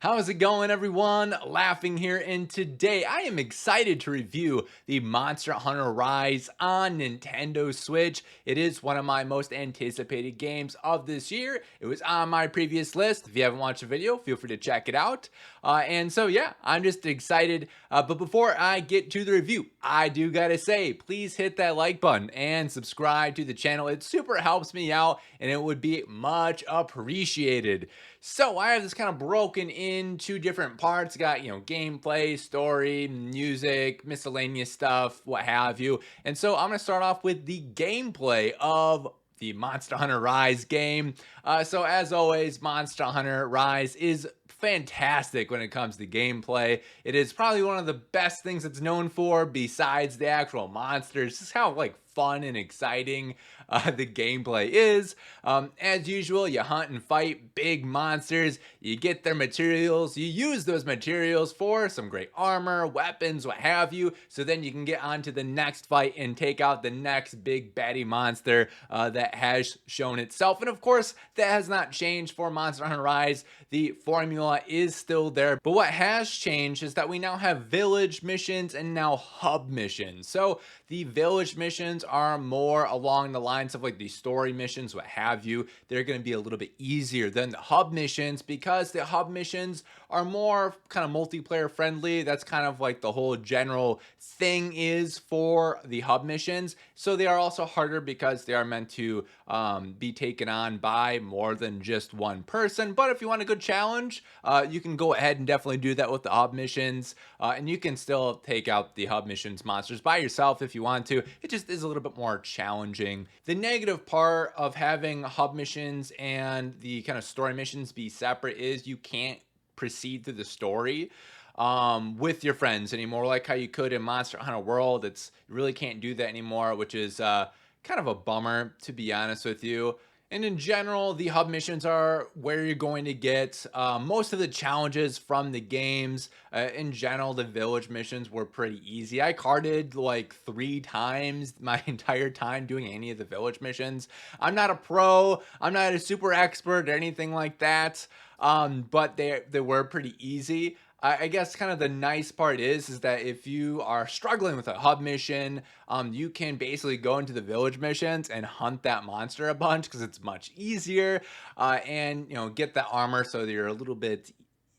How's it going, everyone? Laughing here, and today I am excited to review the Monster Hunter Rise on Nintendo Switch. It is one of my most anticipated games of this year. It was on my previous list. If you haven't watched the video, feel free to check it out. Yeah, I'm just excited. But before I get to the review, I do gotta say, please hit that like button and subscribe to the channel. It super helps me out, and it would be much appreciated. So I have this kind of broken into different parts. Got, gameplay, story, music, miscellaneous stuff, what have you. And so I'm going to start off with the gameplay of the Monster Hunter Rise game. So as always, Monster Hunter Rise is fantastic when it comes to gameplay. It is probably one of the best things it's known for besides the actual monsters. Just how fun and exciting the gameplay is. As usual, you hunt and fight big monsters, you get their materials, you use those materials for some great armor, weapons, what have you, so then you can get on to the next fight and take out the next big baddie monster that has shown itself. And of course, that has not changed for Monster Hunter Rise. The formula is still there, but what has changed is that we now have village missions and now hub missions. So the village missions are more along the lines of the story missions, what have you. They're going to be a little bit easier than the hub missions because the hub missions are more kind of multiplayer friendly. That's kind of the whole general thing is for the hub missions. So they are also harder because they are meant to be taken on by more than just one person. But if you want a good challenge, you can go ahead and definitely do that with the hub missions. And you can still take out the hub missions monsters by yourself if you want to. It just is a little bit more challenging. The negative part of having hub missions and the kind of story missions be separate is you can't proceed through the story with your friends anymore, like how you could in Monster Hunter World. You really can't do that anymore, which is kind of a bummer, to be honest with you. And in general, the hub missions are where you're going to get most of the challenges from the games. In general, the village missions were pretty easy. I carded 3 times my entire time doing any of the village missions. I'm not a pro, I'm not a super expert or anything like that, but they were pretty easy. I guess kind of the nice part is that if you are struggling with a hub mission, you can basically go into the village missions and hunt that monster a bunch because it's much easier, and get the armor so that you're a little bit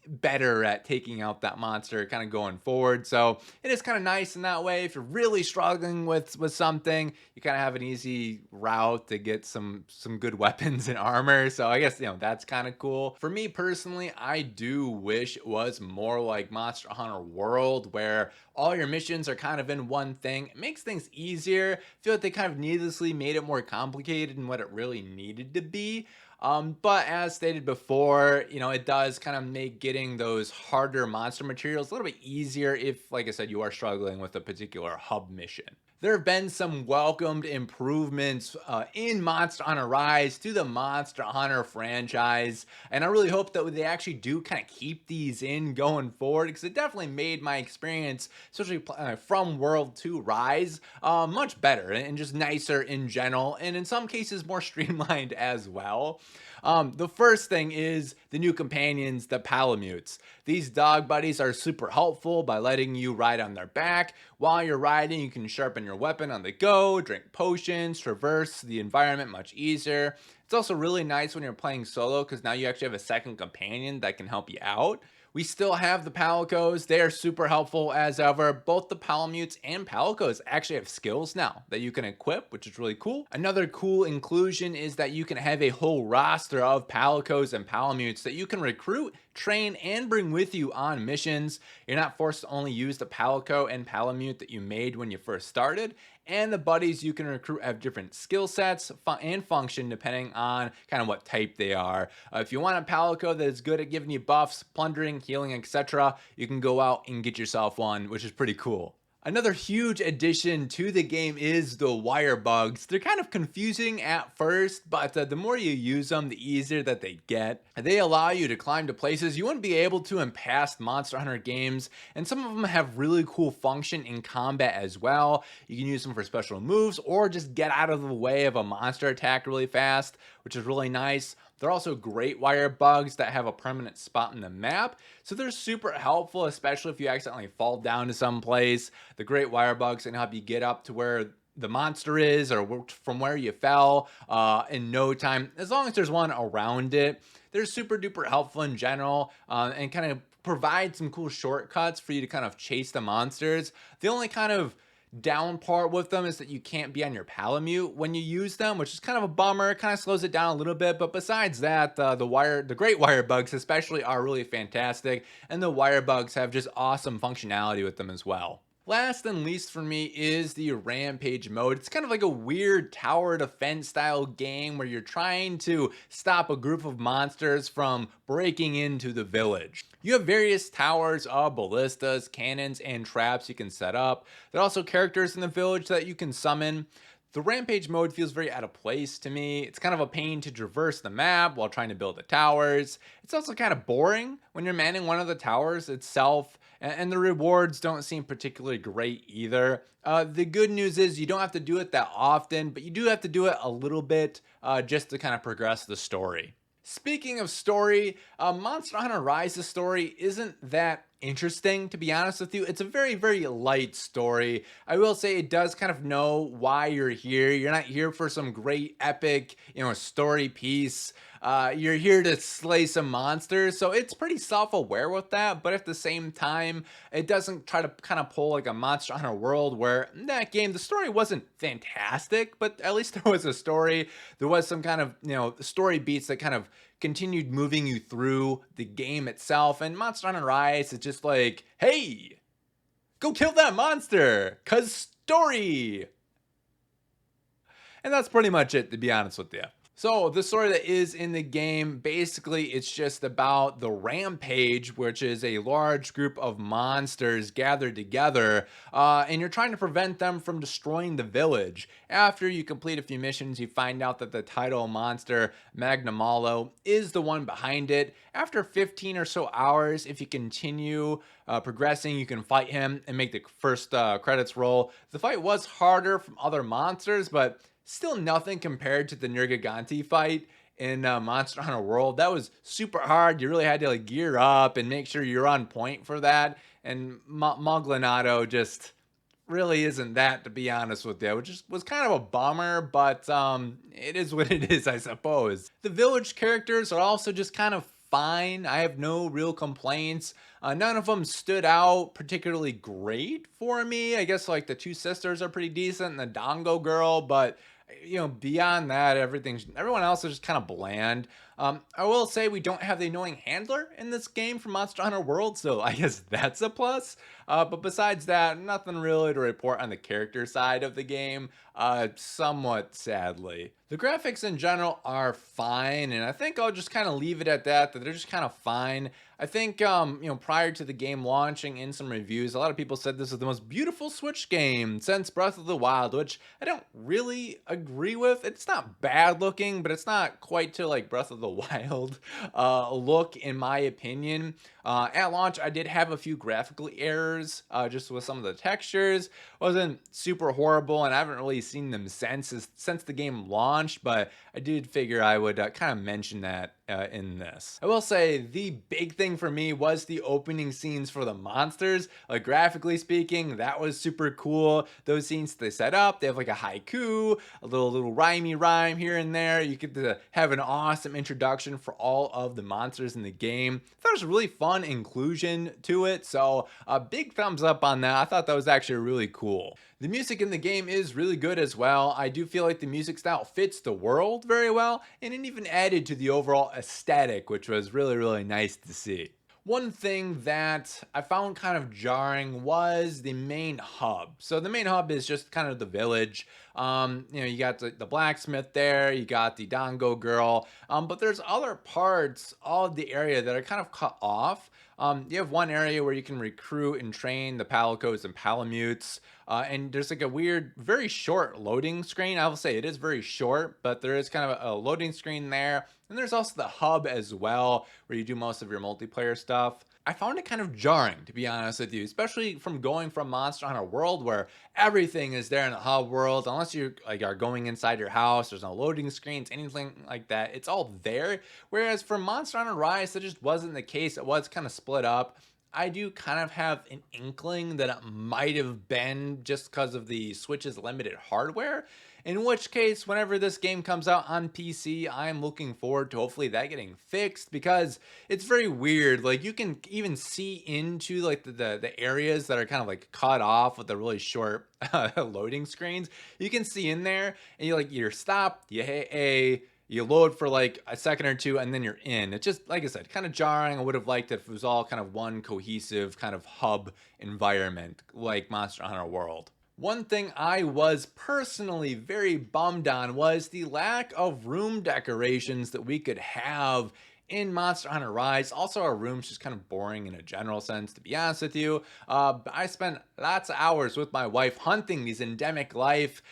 better at taking out that monster kind of going forward. So it is kind of nice in that way. If you're really struggling with something, you kind of have an easy route to get some good weapons and armor. So I guess that's kind of cool. For me personally, I do wish it was more like Monster Hunter World, where all your missions are kind of in one thing. It makes things easier. I feel like they kind of needlessly made it more complicated than what it really needed to be. But as stated before, it does kind of make getting those harder monster materials a little bit easier if, like I said, you are struggling with a particular hub mission. There have been some welcomed improvements in Monster Hunter Rise to the Monster Hunter franchise, and I really hope that they actually do kind of keep these in going forward, because it definitely made my experience, especially from World to Rise, much better and just nicer in general, and in some cases more streamlined as well. The first thing is the new companions, the Palamutes. These dog buddies are super helpful by letting you ride on their back. While you're riding, you can sharpen your weapon on the go, drink potions, traverse the environment much easier. It's also really nice when you're playing solo because now you actually have a second companion that can help you out. We still have the Palicos. They are super helpful as ever. Both the Palamutes and Palicos actually have skills now that you can equip, which is really cool. Another cool inclusion is that you can have a whole roster of Palicos and Palamutes that you can recruit, train, and bring with you on missions. You're not forced to only use the Palico and Palamute that you made when you first started. And the buddies you can recruit have different skill sets and function depending on kind of what type they are. If you want a Palico that is good at giving you buffs, plundering, healing, etc., you can go out and get yourself one, which is pretty cool. Another huge addition to the game is the wire bugs. They're kind of confusing at first, but the more you use them, the easier that they get. They allow you to climb to places you wouldn't be able to in past Monster Hunter games, and some of them have really cool function in combat as well. You can use them for special moves or just get out of the way of a monster attack really fast. which is really nice. They're also great wire bugs that have a permanent spot in the map, so they're super helpful, especially if you accidentally fall down to some place. The great wire bugs can help you get up to where the monster is or from where you fell in no time, as long as there's one around it. They're super duper helpful in general, and kind of provide some cool shortcuts for you to kind of chase the monsters. The only kind of down part with them is that you can't be on your palamute when you use them, which is kind of a bummer. It kind of slows it down a little bit, but besides that, the great wire bugs especially are really fantastic, and the wire bugs have just awesome functionality with them as well. Last and least for me is the Rampage mode. It's kind of like a weird tower defense style game where you're trying to stop a group of monsters from breaking into the village. You have various towers of ballistas, cannons, and traps you can set up. There are also characters in the village that you can summon. The Rampage mode feels very out of place to me. It's kind of a pain to traverse the map while trying to build the towers. It's also kind of boring when you're manning one of the towers itself, and the rewards don't seem particularly great either. The good news is you don't have to do it that often, but you do have to do it a little bit just to kind of progress the story. Speaking of story, Monster Hunter Rise's story isn't that interesting, to be honest with you. It's a very, very light story. I will say it does kind of know why you're here. You're not here for some great epic, story piece. You're here to slay some monsters, so it's pretty self-aware with that, but at the same time, it doesn't try to kind of pull like a Monster Hunter World where in that game, the story wasn't fantastic, but at least there was a story. There was some kind of, story beats that kind of continued moving you through the game itself, and Monster Hunter Rise is just like, hey, go kill that monster, 'cause story. And that's pretty much it, to be honest with you. So the story that is in the game, basically it's just about the Rampage, which is a large group of monsters gathered together, and you're trying to prevent them from destroying the village. After you complete a few missions, you find out that the title monster, Magnamalo, is the one behind it. After 15 or so hours, if you continue progressing, you can fight him and make the first credits roll. The fight was harder from other monsters, but still nothing compared to the Nergiganti fight in Monster Hunter World. That was super hard. You really had to like gear up and make sure you're on point for that. And Moglinato just really isn't that, to be honest with you, which was kind of a bummer, but it is what it is, I suppose. The village characters are also just kind of fine. I have no real complaints. None of them stood out particularly great for me. I guess like the two sisters are pretty decent and the Dango girl, but beyond that, everyone else is just kind of bland. I will say we don't have the annoying handler in this game from Monster Hunter World, so I guess that's a plus. But besides that, nothing really to report on the character side of the game, somewhat sadly. The graphics in general are fine, and I think I'll just kind of leave it at that they're just kind of fine. I think, prior to the game launching, in some reviews, a lot of people said this is the most beautiful Switch game since Breath of the Wild, which I don't really agree with. It's not bad looking, but it's not quite to like Breath of the Wild look, in my opinion. At launch, I did have a few graphical errors, just with some of the textures. Wasn't super horrible, and I haven't really seen them since the game launched, but I did figure I would kind of mention that in this. I will say the big thing for me was the opening scenes for the monsters. Like graphically speaking, that was super cool. Those scenes they set up, they have like a haiku, a little rhymey rhyme here and there. You get to have an awesome introduction for all of the monsters in the game. I thought it was a really fun inclusion to it, so a big thumbs up on that. I thought that was actually really cool. The music in the game is really good as well. I do feel like the music style fits the world very well, and it even added to the overall aesthetic, which was really, really nice to see. One thing that I found kind of jarring was the main hub. So the main hub is just kind of the village. You got the blacksmith there, you got the Dango girl, but there's other parts of the area that are kind of cut off. You have one area where you can recruit and train the Palicos and Palamutes, and there's like a weird, very short loading screen. I will say it is very short, but there is kind of a loading screen there. And there's also the hub as well, where you do most of your multiplayer stuff. I found it kind of jarring, to be honest with you, especially from going from Monster Hunter World, where everything is there in the hub world. unless you like are going inside your house, there's no loading screens, anything like that. It's all there. Whereas for Monster Hunter Rise, that just wasn't the case. It was kind of split up. I do kind of have an inkling that it might have been just because of the Switch's limited hardware. In which case, whenever this game comes out on PC, I'm looking forward to hopefully that getting fixed, because it's very weird. Like, you can even see into like the areas that are kind of like cut off with the really short loading screens. You can see in there, and you're stop, you hit A, you load for like a second or two, and then you're in. It's just, like I said, kind of jarring. I would have liked it if it was all kind of one cohesive kind of hub environment like Monster Hunter World. One thing I was personally very bummed on was the lack of room decorations that we could have in Monster Hunter Rise. Also, our room's just kind of boring in a general sense, to be honest with you. I spent lots of hours with my wife hunting these endemic life,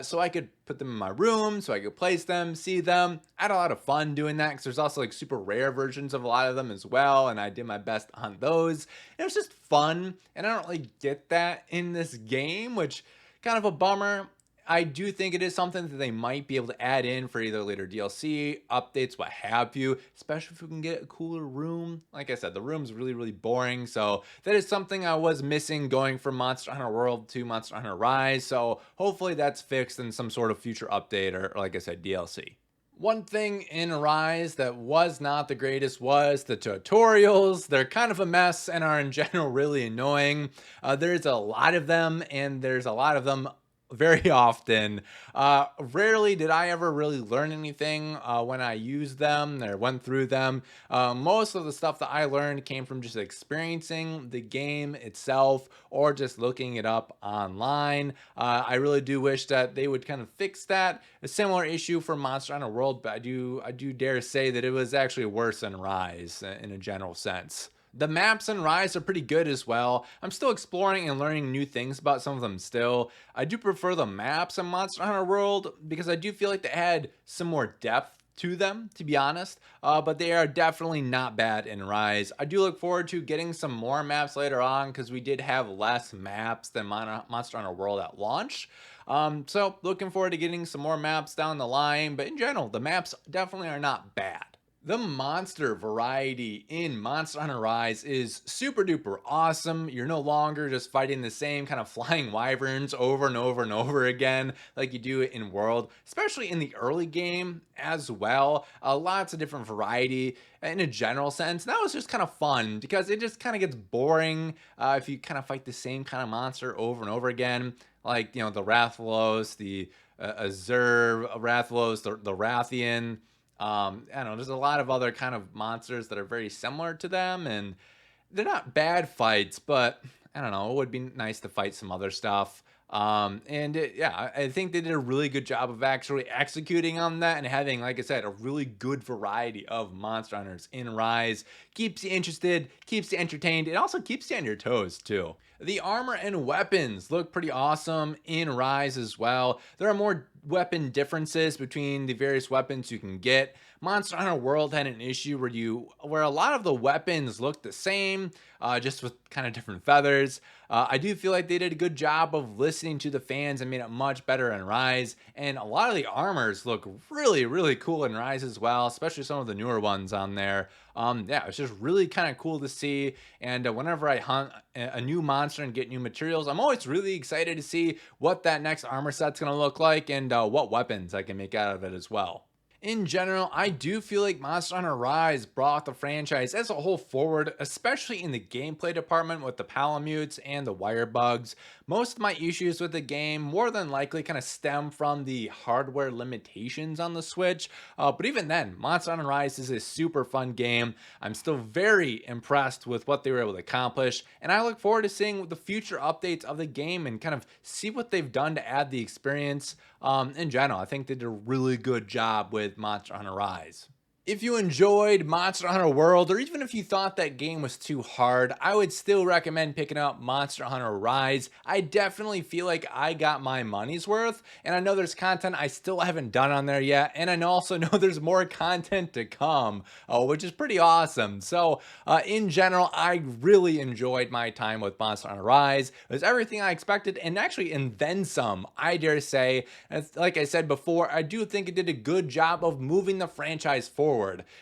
so I could put them in my room, so I could place them, see them. I had a lot of fun doing that, because there's also like super rare versions of a lot of them as well, and I did my best to hunt those. It was just fun, and I don't really get that in this game, which kind of a bummer. I do think it is something that they might be able to add in for either later DLC, updates, what have you, especially if we can get a cooler room. Like I said, the room's really, really boring. So that is something I was missing going from Monster Hunter World to Monster Hunter Rise. So hopefully that's fixed in some sort of future update, or like I said, DLC. One thing in Rise that was not the greatest was the tutorials. They're kind of a mess and are in general really annoying. There's a lot of them, and there's a lot of them very often. Rarely did I ever really learn anything when I used them or went through them. Most of the stuff that I learned came from just experiencing the game itself or just looking it up online. I really do wish that they would kind of fix that. A similar issue for Monster Hunter World, but I do dare say that it was actually worse than Rise in a general sense. The maps in Rise are pretty good as well. I'm still exploring and learning new things about some of them still. I do prefer the maps in Monster Hunter World because I do feel like they had some more depth to them, to be honest, but they are definitely not bad in Rise. I do look forward to getting some more maps later on, because we did have less maps than Monster Hunter World at launch. So looking forward to getting some more maps down the line, but in general, the maps definitely are not bad. The monster variety in Monster Hunter Rise is super duper awesome. You're no longer just fighting the same kind of flying wyverns over and over and over again like you do in World, especially in the early game as well. Lots of different variety in a general sense. And that was just kind of fun, because it just kind of gets boring if you kind of fight the same kind of monster over and over again. Like, the Rathalos, the Azure Rathalos, the Rathian. I don't know, there's a lot of other kind of monsters that are very similar to them, and they're not bad fights, but I don't know, it would be nice to fight some other stuff. Yeah, I think they did a really good job of actually executing on that and having, like I said, a really good variety of monster hunters in Rise. Keeps you interested, keeps you entertained, it also keeps you on your toes too. The armor and weapons look pretty awesome in Rise as well. There are more weapon differences between the various weapons you can get. Monster Hunter World had an issue where a lot of the weapons looked the same, just with kind of different feathers. I do feel like they did a good job of listening to the fans and made it much better in Rise. And a lot of the armors look really, really cool in Rise as well, especially some of the newer ones on there. Yeah, it's just really kind of cool to see. And whenever I hunt a new monster and get new materials, I'm always really excited to see what that next armor set's going to look like, and what weapons I can make out of it as well. In general, I do feel like Monster Hunter Rise brought the franchise as a whole forward, especially in the gameplay department with the Palamutes and the wire bugs. Most of my issues with the game more than likely kind of stem from the hardware limitations on the Switch, but even then, Monster Hunter Rise is a super fun game. I'm still very impressed with what they were able to accomplish, and I look forward to seeing the future updates of the game and kind of see what they've done to add the experience. In general, I think they did a really good job with Monster Hunter Rise. If you enjoyed Monster Hunter World, or even if you thought that game was too hard, I would still recommend picking up Monster Hunter Rise. I definitely feel like I got my money's worth, and I know there's content I still haven't done on there yet, and I also know there's more content to come, which is pretty awesome. So, in general, I really enjoyed my time with Monster Hunter Rise. It was everything I expected, and actually, and then some, I dare say. Like I said before, I do think it did a good job of moving the franchise forward,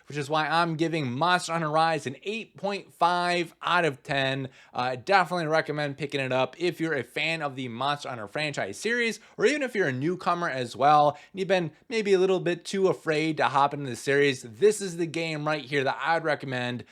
which is why I'm giving Monster Hunter Rise an 8.5 out of 10. Definitely recommend picking it up if you're a fan of the Monster Hunter franchise series, or even if you're a newcomer as well, and you've been maybe a little bit too afraid to hop into the series. This is the game right here that I'd recommend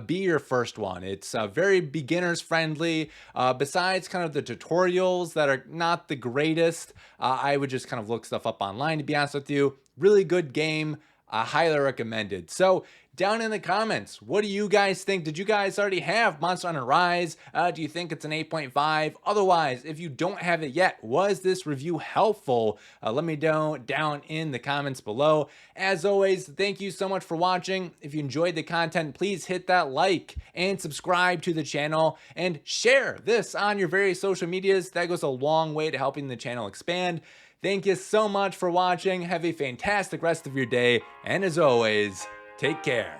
be your first one. It's very beginners friendly. Besides kind of the tutorials that are not the greatest, I would just kind of look stuff up online, to be honest with you. Really good game. Highly recommended. So down in the comments, what do you guys think? Did you guys already have Monster Hunter Rise? Do you think it's an 8.5? Otherwise, if you don't have it yet, was this review helpful? Let me know down in the comments below. As always, thank you so much for watching. If you enjoyed the content, please hit that like and subscribe to the channel and share this on your various social medias. That goes a long way to helping the channel expand. Thank you so much for watching. Have a fantastic rest of your day. And as always, take care.